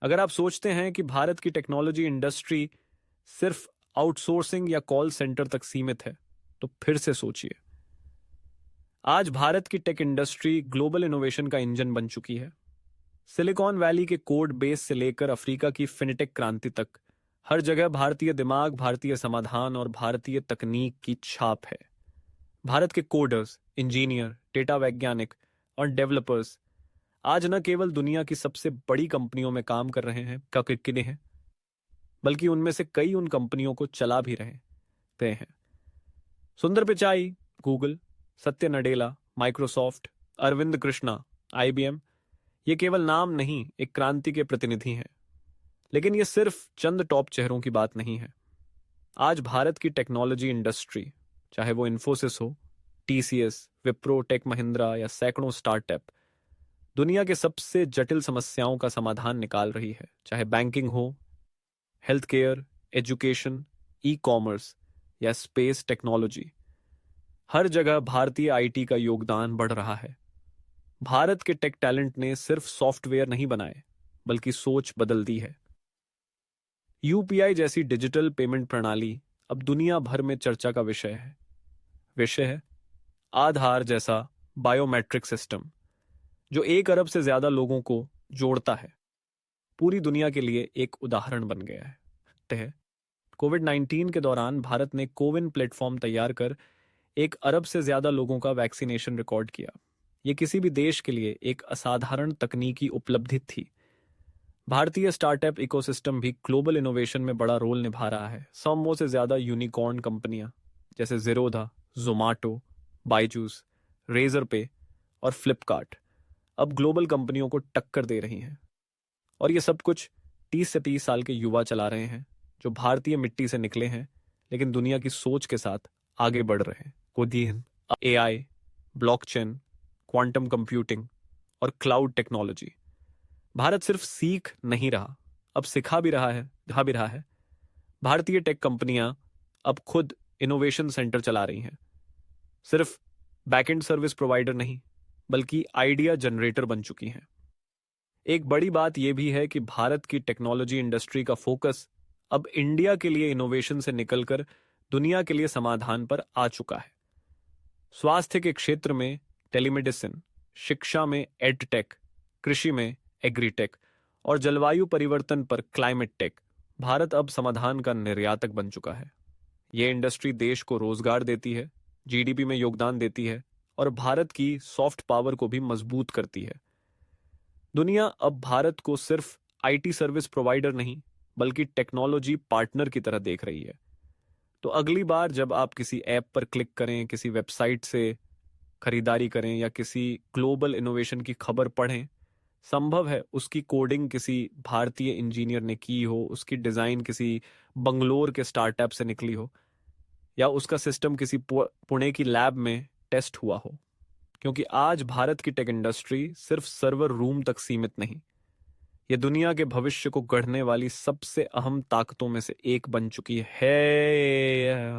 अगर आप सोचते हैं कि भारत की टेक्नोलॉजी इंडस्ट्री सिर्फ आउटसोर्सिंग या कॉल सेंटर तक सीमित है, तो फिर से सोचिए। आज भारत की टेक इंडस्ट्री ग्लोबल इनोवेशन का इंजन बन चुकी है। सिलिकॉन वैली के कोड बेस से लेकर अफ्रीका की फिनटेक क्रांति तक, हर जगह भारतीय दिमाग, भारतीय समाधान और भारतीय तकनीक की छाप है। भारत के कोडर्स, इंजीनियर, डेटा वैज्ञानिक और डेवलपर्स आज न केवल दुनिया की सबसे बड़ी कंपनियों में काम कर रहे हैं किने हैं, बल्कि उनमें से कई उन कंपनियों को चला भी रहे हैं। सुंदर पिचाई, गूगल, सत्य नडेला, माइक्रोसॉफ्ट, अरविंद कृष्णा, IBM, ये केवल नाम नहीं, एक क्रांति के प्रतिनिधि हैं। लेकिन ये सिर्फ चंद टॉप चेहरों की बात नहीं है। आज भारत की टेक्नोलॉजी इंडस्ट्री, चाहे वो इन्फोसिस हो, TCS, विप्रो, टेक महिंद्रा या सैकड़ों स्टार्टअप, दुनिया के सबसे जटिल समस्याओं का समाधान निकाल रही है। चाहे बैंकिंग हो, हेल्थ केयर, एजुकेशन, ई-कॉमर्स या स्पेस टेक्नोलॉजी, हर जगह भारतीय IT का योगदान बढ़ रहा है। भारत के टेक टैलेंट ने सिर्फ सॉफ्टवेयर नहीं बनाए, बल्कि सोच बदल दी है। UPI जैसी डिजिटल पेमेंट प्रणाली अब दुनिया भर में चर्चा का विषय है आधार जैसा बायोमेट्रिक सिस्टम, जो 1 अरब से ज्यादा लोगों को जोड़ता है, पूरी दुनिया के लिए एक उदाहरण बन गया है। कोविड-19 के दौरान भारत ने कोविन प्लेटफॉर्म तैयार कर 1 अरब से ज्यादा लोगों का वैक्सीनेशन रिकॉर्ड किया। ये किसी भी देश के लिए एक असाधारण तकनीकी उपलब्धि थी। भारतीय स्टार्टअप इकोसिस्टम भी ग्लोबल इनोवेशन में बड़ा रोल निभा रहा है। 100 से ज्यादा यूनिकॉर्न कंपनियां जैसे ज़ीरोधा, ज़ोमैटो, बायजूस, रेजर पे और फ्लिपकार्ट अब ग्लोबल कंपनियों को टक्कर दे रही हैं। और ये सब कुछ 30 से 30 साल के युवा चला रहे हैं, जो भारतीय मिट्टी से निकले हैं, लेकिन दुनिया की सोच के साथ आगे बढ़ रहे हैं। कोडियन, AI, ब्लॉकचेन, क्वांटम कंप्यूटिंग और क्लाउड टेक्नोलॉजी। भारत सिर्फ सीख नहीं रहा, अब सिखा भी रहा है। भारतीय टेक कंपनियां अब खुद इनोवेशन सेंटर चला रही हैं। सिर्फ बैकएंड सर्विस प्रोवाइडर नहीं, बल्कि आइडिया जनरेटर बन चुकी हैं। एक बड़ी बात यह भी है कि भारत की टेक्नोलॉजी इंडस्ट्री का फोकस अब इंडिया के लिए इनोवेशन से निकलकर दुनिया के लिए समाधान पर आ चुका है। स्वास्थ्य के क्षेत्र में टेलीमेडिसिन, शिक्षा में एडटेक, कृषि में एग्रीटेक और जलवायु परिवर्तन पर क्लाइमेट टेक, भारत अब समाधान का निर्यातक बन चुका है। यह इंडस्ट्री देश को रोजगार देती है, GDP में योगदान देती है और भारत की सॉफ्ट पावर को भी मजबूत करती है। दुनिया अब भारत को सिर्फ IT सर्विस प्रोवाइडर नहीं, बल्कि टेक्नोलॉजी पार्टनर की तरह देख रही है। तो अगली बार जब आप किसी ऐप पर क्लिक करें, किसी वेबसाइट से खरीदारी करें या किसी ग्लोबल इनोवेशन की खबर पढ़ें, संभव है उसकी कोडिंग किसी भारतीय इंजीनियर ने की हो, उसकी डिजाइन किसी बंगलोर के स्टार्टअप से निकली हो, या उसका सिस्टम किसी पुणे की लैब में टेस्ट हुआ हो। क्योंकि आज भारत की टेक इंडस्ट्री सिर्फ सर्वर रूम तक सीमित नहीं, यह दुनिया के भविष्य को गढ़ने वाली सबसे अहम ताकतों में से एक बन चुकी है।